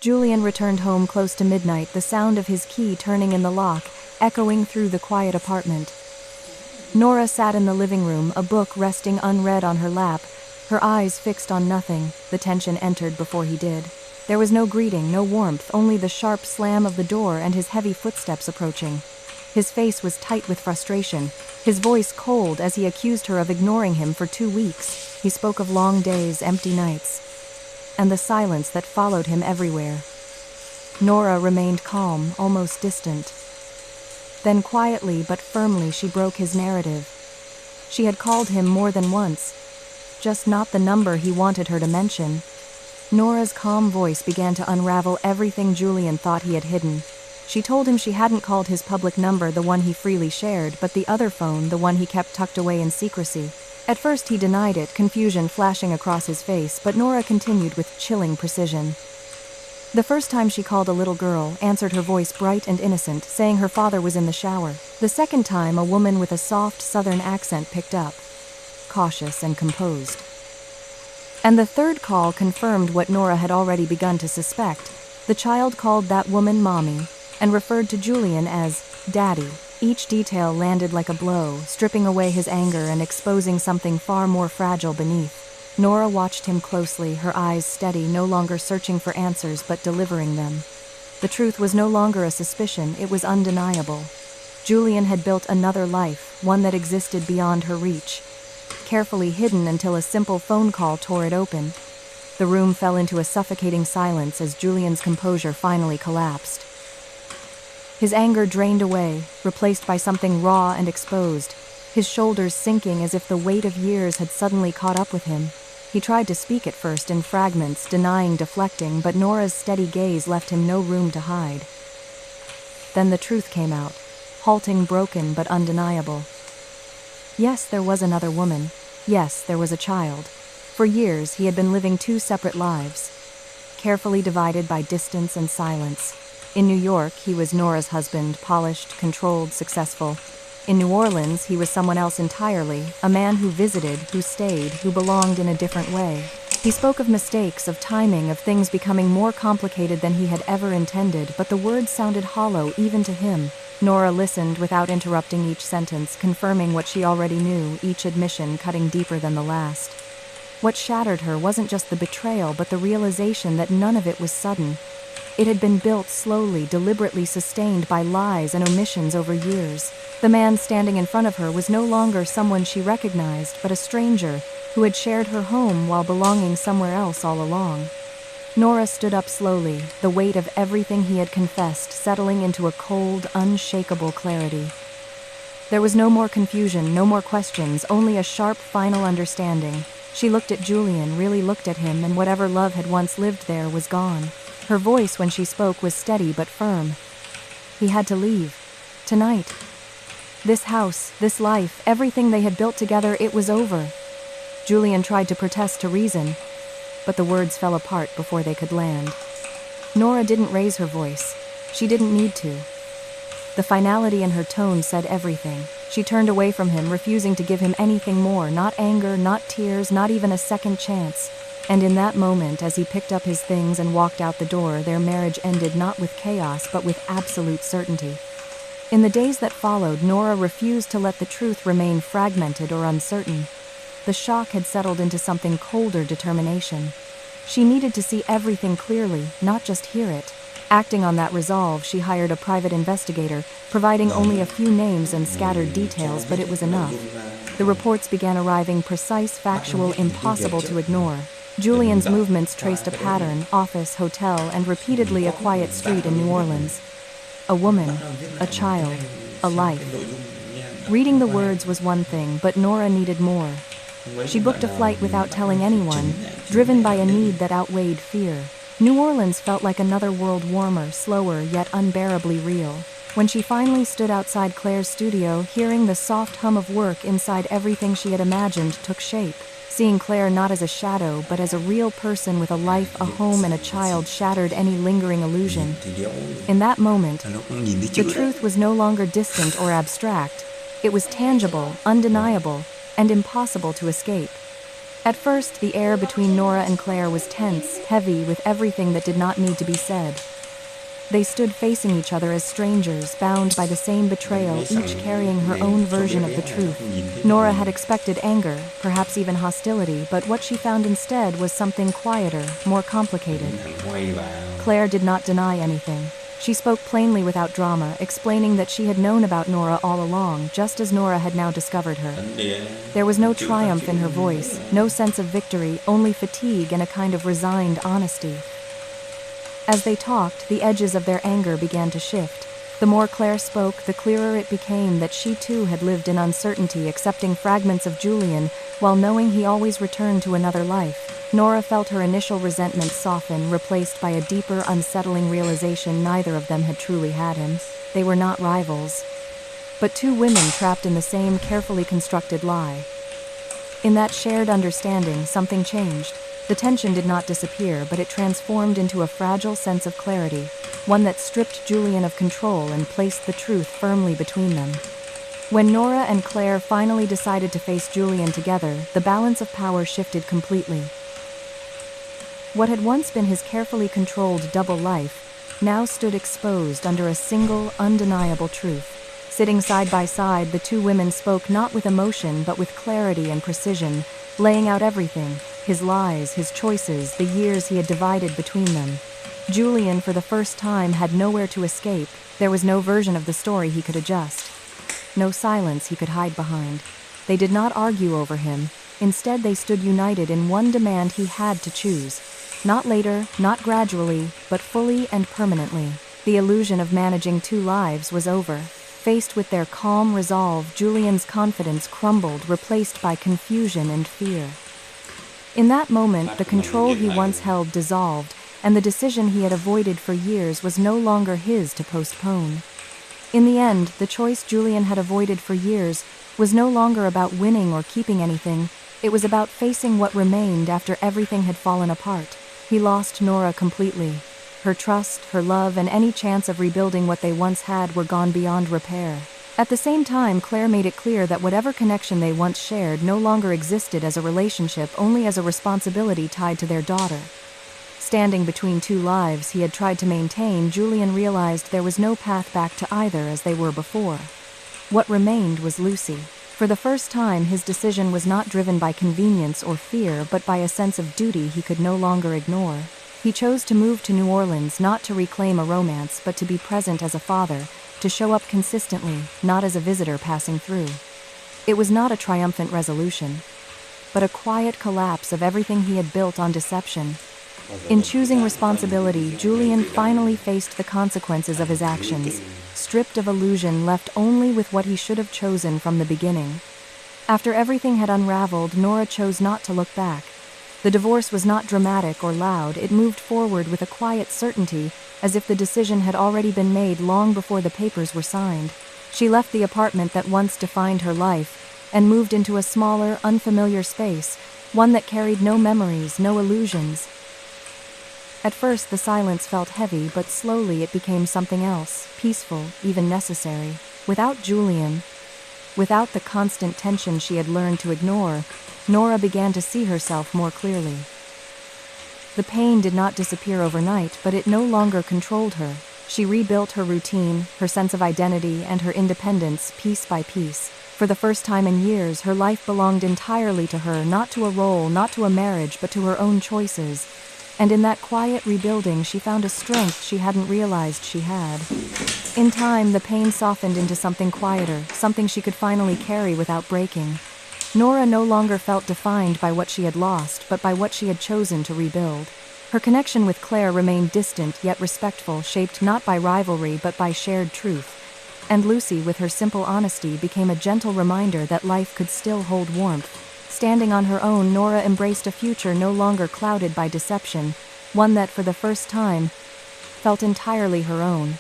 Julian returned home close to midnight, the sound of his key turning in the lock echoing through the quiet apartment. Nora sat in the living room, a book resting unread on her lap, her eyes fixed on nothing. The tension entered before he did. There was no greeting, no warmth, only the sharp slam of the door and his heavy footsteps approaching. His face was tight with frustration, his voice cold as he accused her of ignoring him for 2 weeks. He spoke of long days, empty nights, and the silence that followed him everywhere. Nora remained calm, almost distant. Then quietly but firmly she broke his narrative. She had called him more than once, just not the number he wanted her to mention. Nora's calm voice began to unravel everything Julian thought he had hidden. She told him she hadn't called his public number, the one he freely shared, but the other phone, the one he kept tucked away in secrecy. At first he denied it, confusion flashing across his face, but Nora continued with chilling precision. The first time she called a little girl, answered, her voice bright and innocent, saying her father was in the shower. The second time a woman with a soft southern accent picked up, cautious and composed. And the third call confirmed what Nora had already begun to suspect. The child called that woman Mommy, and referred to Julian as Daddy. Each detail landed like a blow, stripping away his anger and exposing something far more fragile beneath. Nora watched him closely, her eyes steady, no longer searching for answers but delivering them. The truth was no longer a suspicion, it was undeniable. Julian had built another life, one that existed beyond her reach, carefully hidden until a simple phone call tore it open. The room fell into a suffocating silence as Julian's composure finally collapsed. His anger drained away, replaced by something raw and exposed, his shoulders sinking as if the weight of years had suddenly caught up with him. He tried to speak at first in fragments, denying, deflecting, but Nora's steady gaze left him no room to hide. Then the truth came out, halting, broken, but undeniable. Yes, there was another woman. Yes, there was a child. For years, he had been living 2 separate lives, carefully divided by distance and silence. In New York, he was Nora's husband, polished, controlled, successful. In New Orleans, he was someone else entirely, a man who visited, who stayed, who belonged in a different way. He spoke of mistakes, of timing, of things becoming more complicated than he had ever intended, but the words sounded hollow even to him. Nora listened without interrupting each sentence, confirming what she already knew, each admission cutting deeper than the last. What shattered her wasn't just the betrayal, but the realization that none of it was sudden. It had been built slowly, deliberately, sustained by lies and omissions over years. The man standing in front of her was no longer someone she recognized, but a stranger who had shared her home while belonging somewhere else all along. Nora stood up slowly, the weight of everything he had confessed settling into a cold, unshakable clarity. There was no more confusion, no more questions, only a sharp, final understanding. She looked at Julian, really looked at him, and whatever love had once lived there was gone. Her voice when she spoke was steady but firm. He had to leave. Tonight. This house, this life, everything they had built together, it was over. Julian tried to protest, to reason, but the words fell apart before they could land. Nora didn't raise her voice. She didn't need to. The finality in her tone said everything. She turned away from him, refusing to give him anything more, not anger, not tears, not even a second chance. And in that moment, as he picked up his things and walked out the door, their marriage ended not with chaos but with absolute certainty. In the days that followed, Nora refused to let the truth remain fragmented or uncertain. The shock had settled into something colder, determination. She needed to see everything clearly, not just hear it. Acting on that resolve, she hired a private investigator, providing only a few names and scattered details, but it was enough. The reports began arriving, precise, factual, impossible to ignore. Julian's movements traced a pattern: office, hotel, and repeatedly a quiet street in New Orleans. A woman, a child, a life. Reading the words was one thing, but Nora needed more. She booked a flight without telling anyone, driven by a need that outweighed fear. New Orleans felt like another world, warmer, slower, yet unbearably real. When she finally stood outside Claire's studio, hearing the soft hum of work inside, everything she had imagined took shape. Seeing Claire not as a shadow, but as a real person with a life, a home, and a child shattered any lingering illusion. In that moment, the truth was no longer distant or abstract. It was tangible, undeniable, and impossible to escape. At first, the air between Nora and Claire was tense, heavy with everything that did not need to be said. They stood facing each other as strangers, bound by the same betrayal, each carrying her own version of the truth. Nora had expected anger, perhaps even hostility, but what she found instead was something quieter, more complicated. Claire did not deny anything. She spoke plainly without drama, explaining that she had known about Nora all along, just as Nora had now discovered her. There was no triumph in her voice, no sense of victory, only fatigue and a kind of resigned honesty. As they talked, the edges of their anger began to shift. The more Claire spoke, the clearer it became that she too had lived in uncertainty, accepting fragments of Julian, while knowing he always returned to another life. Nora felt her initial resentment soften, replaced by a deeper, unsettling realization neither of them had truly had him. They were not rivals, but two women trapped in the same carefully constructed lie. In that shared understanding, something changed. The tension did not disappear, but it transformed into a fragile sense of clarity, one that stripped Julian of control and placed the truth firmly between them. When Nora and Claire finally decided to face Julian together, the balance of power shifted completely. What had once been his carefully controlled double life now stood exposed under a single, undeniable truth. Sitting side by side, the two women spoke not with emotion but with clarity and precision, laying out everything: his lies, his choices, the years he had divided between them. Julian, for the first time, had nowhere to escape. There was no version of the story he could adjust, no silence he could hide behind. They did not argue over him. Instead, they stood united in one demand: he had to choose. Not later, not gradually, but fully and permanently. The illusion of managing two lives was over. Faced with their calm resolve, Julian's confidence crumbled, replaced by confusion and fear. In that moment, the control he once held dissolved, and the decision he had avoided for years was no longer his to postpone. In the end, the choice Julian had avoided for years was no longer about winning or keeping anything. It was about facing what remained after everything had fallen apart. He lost Nora completely. Her trust, her love, and any chance of rebuilding what they once had were gone beyond repair. At the same time, Claire made it clear that whatever connection they once shared no longer existed as a relationship, only as a responsibility tied to their daughter. Standing between two lives he had tried to maintain, Julian realized there was no path back to either as they were before. What remained was Lucy. For the first time, his decision was not driven by convenience or fear, but by a sense of duty he could no longer ignore. He chose to move to New Orleans not to reclaim a romance, but to be present as a father, to show up consistently, not as a visitor passing through. It was not a triumphant resolution, but a quiet collapse of everything he had built on deception. In choosing responsibility, Julian finally faced the consequences of his actions, stripped of illusion, left only with what he should have chosen from the beginning. After everything had unraveled, Nora chose not to look back. The divorce was not dramatic or loud. It moved forward with a quiet certainty, as if the decision had already been made long before the papers were signed. She left the apartment that once defined her life and moved into a smaller, unfamiliar space, one that carried no memories, no illusions. At first the silence felt heavy, but slowly it became something else, peaceful, even necessary. Without Julian, without the constant tension she had learned to ignore, Nora began to see herself more clearly. The pain did not disappear overnight, but it no longer controlled her. She rebuilt her routine, her sense of identity, and her independence piece by piece. For the first time in years, her life belonged entirely to her, not to a role, not to a marriage, but to her own choices. And in that quiet rebuilding, she found a strength she hadn't realized she had. In time, the pain softened into something quieter, something she could finally carry without breaking. Nora no longer felt defined by what she had lost, but by what she had chosen to rebuild. Her connection with Claire remained distant yet respectful, shaped not by rivalry but by shared truth. And Lucy, with her simple honesty, became a gentle reminder that life could still hold warmth. Standing on her own, Nora embraced a future no longer clouded by deception, one that, for the first time, felt entirely her own.